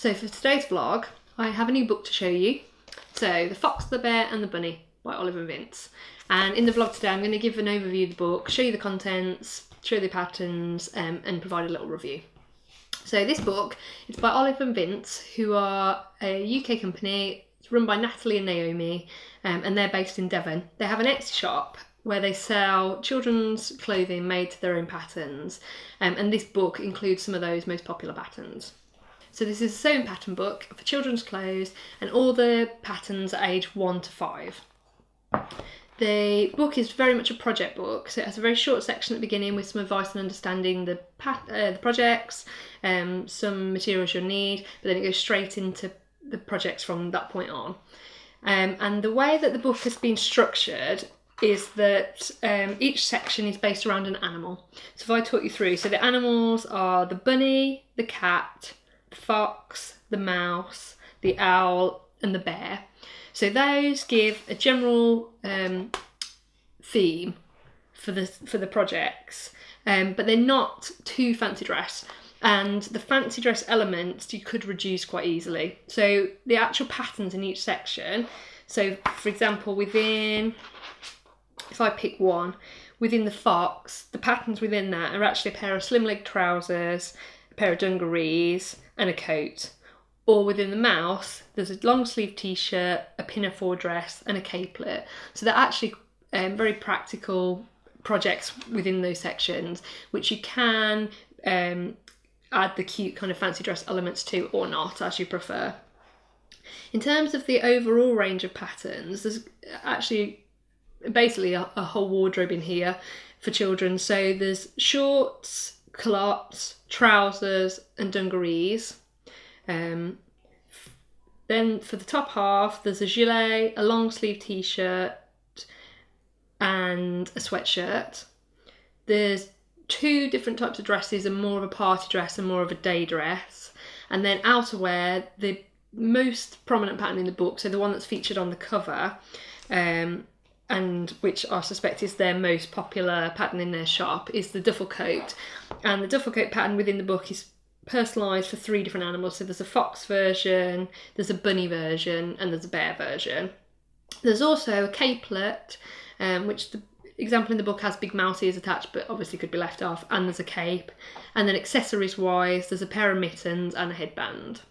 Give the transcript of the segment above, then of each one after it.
So for today's vlog, I have a new book to show you. So The Fox, the Bear and the Bunny by Oliver Vince. And in the vlog today, I'm going to give an overview of the book, show you the contents, show you the patterns, and provide a little review. So this book is by Oliver Vince, who are a UK company. It's run by Natalie and Naomi, and they're based in Devon. They have an Etsy shop where they sell children's clothing made to their own patterns, and this book includes some of those most popular patterns. So this is a sewing pattern book for children's clothes, and all the patterns are age 1 to 5. The book is very much a project book, so it has a very short section at the beginning with some advice on understanding the projects, some materials you'll need, but then it goes straight into the projects from that point on. And the way that the book has been structured is that each section is based around an animal. So if I talk you through, so the animals are the bunny, the cat, the fox, the mouse, the owl and the bear. So those give a general theme for the projects, but they're not too fancy dress. And the fancy dress elements you could reduce quite easily. So the actual patterns in each section, so for example if I pick one, within the fox, the patterns within that are actually a pair of slim leg trousers, a pair of dungarees and a coat. Or within the mouse, there's a long sleeve t-shirt, a pinafore dress and a capelet. So they're actually very practical projects within those sections, which you can add the cute kind of fancy dress elements to or not, as you prefer. In terms of the overall range of patterns, there's actually basically a whole wardrobe in here for children. So there's shorts, culottes, trousers and dungarees. Then for the top half, there's a gilet, a long sleeve t-shirt and a sweatshirt. There's 2 different types of dresses, and more of a party dress and more of a day dress. And then outerwear, the most prominent pattern in the book, so the one that's featured on the cover, and which I suspect is their most popular pattern in their shop, is the duffel coat. And the duffel coat pattern within the book is personalised for 3 different animals. So there's a fox version, there's a bunny version and there's a bear version. There's also a capelet, which the example in the book has big mouse ears attached but obviously could be left off, and there's a cape. And then accessories wise, there's a pair of mittens and a headband.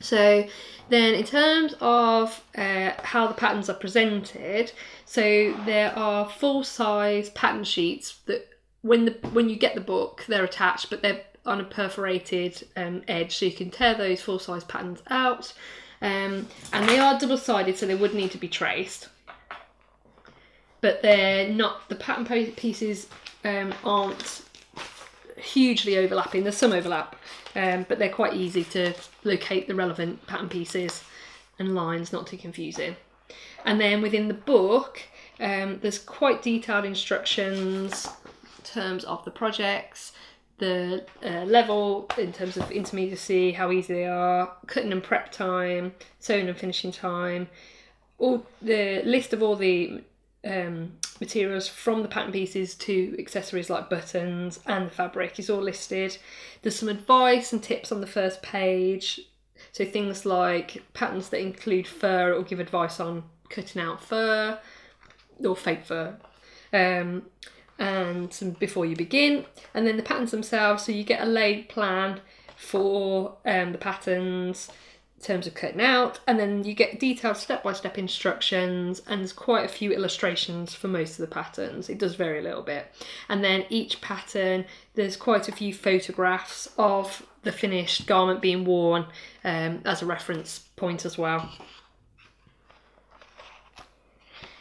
So then in terms of how the patterns are presented, so there are full-size pattern sheets that when you get the book, they're attached, but they're on a perforated edge, so you can tear those full-size patterns out, and they are double-sided, so they would need to be traced, but they're not, the pattern pieces aren't hugely overlapping. There's some overlap, but they're quite easy to locate the relevant pattern pieces and lines, not too confusing. And then within the book, there's quite detailed instructions in terms of the projects, the level in terms of intermediacy, how easy they are, cutting and prep time, sewing and finishing time, all the list of all the materials from the pattern pieces to accessories like buttons and the fabric is all listed. There's some advice and tips on the first page, so things like patterns that include fur, it will give advice on cutting out fur or fake fur, and some before you begin. And then the patterns themselves, so you get a laid plan for the patterns in terms of cutting out, and then you get detailed step-by-step instructions, and there's quite a few illustrations for most of the patterns. It does vary a little bit. And then each pattern, there's quite a few photographs of the finished garment being worn as a reference point as well.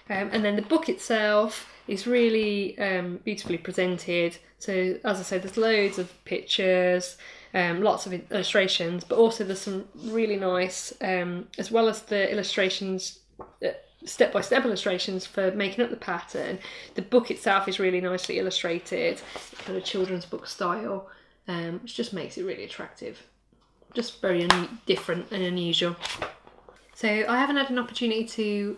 And then the book itself is really beautifully presented. So as I said, there's loads of pictures, lots of illustrations, but also there's some really nice, as well as the illustrations, step-by-step illustrations for making up the pattern, the book itself is really nicely illustrated, kind of children's book style, which just makes it really attractive. Just very different and unusual. So I haven't had an opportunity to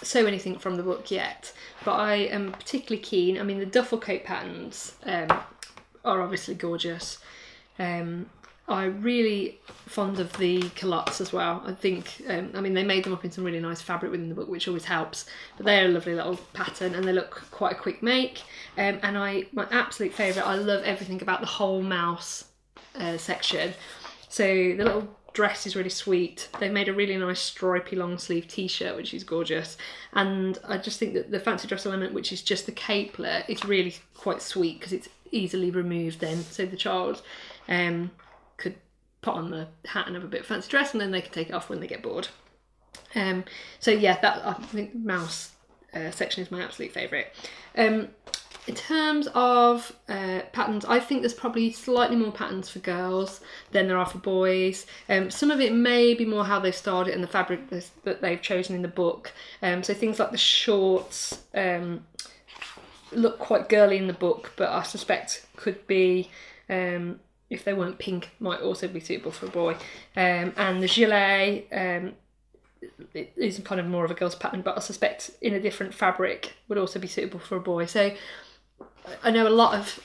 sew anything from the book yet, but I am particularly keen. I mean, the duffel coat patterns are obviously gorgeous. I'm really fond of the culottes as well. I think, I mean, they made them up in some really nice fabric within the book, which always helps. But they're a lovely little pattern, and they look quite a quick make. And my absolute favourite, I love everything about the whole mouse section. So the little dress is really sweet. They've made a really nice stripy long sleeve t-shirt, which is gorgeous. And I just think that the fancy dress element, which is just the capelet, is really quite sweet because it's easily removed then. So the child could put on the hat and have a bit of fancy dress, and then they can take it off when they get bored. So yeah, that, I think the mouse section is my absolute favourite. In terms of patterns, I think there's probably slightly more patterns for girls than there are for boys. Some of it may be more how they styled it and the fabric that they've chosen in the book. So things like the shorts look quite girly in the book, but I suspect could be, if they weren't pink, might also be suitable for a boy. And the gilet, it is kind of more of a girl's pattern, but I suspect in a different fabric would also be suitable for a boy. So I know a lot of,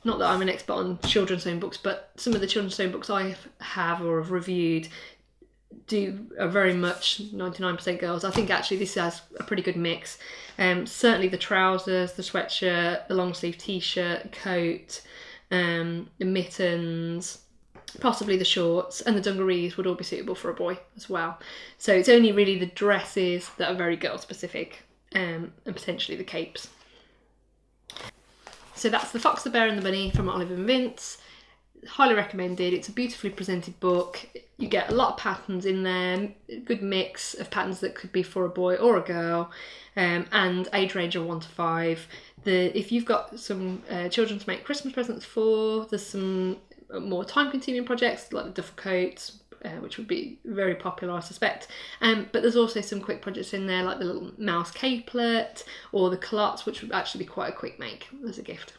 not that I'm an expert on children's sewn books, but some of the children's sewn books I have or have reviewed are very much 99% girls. I think actually this has a pretty good mix. Certainly the trousers, the sweatshirt, the long sleeve t-shirt, coat, the mittens, possibly the shorts, and the dungarees would all be suitable for a boy as well. So it's only really the dresses that are very girl specific, and potentially the capes. So that's The Fox, the Bear and the Bunny from Olive and Vince. Highly recommended. It's a beautifully presented book. You get a lot of patterns in there, a good mix of patterns that could be for a boy or a girl, and age range of 1 to 5. If you've got some children to make Christmas presents for, there's some more time-consuming projects like the duffel coats, which would be very popular, I suspect. But there's also some quick projects in there like the little mouse capelet or the culottes, which would actually be quite a quick make as a gift.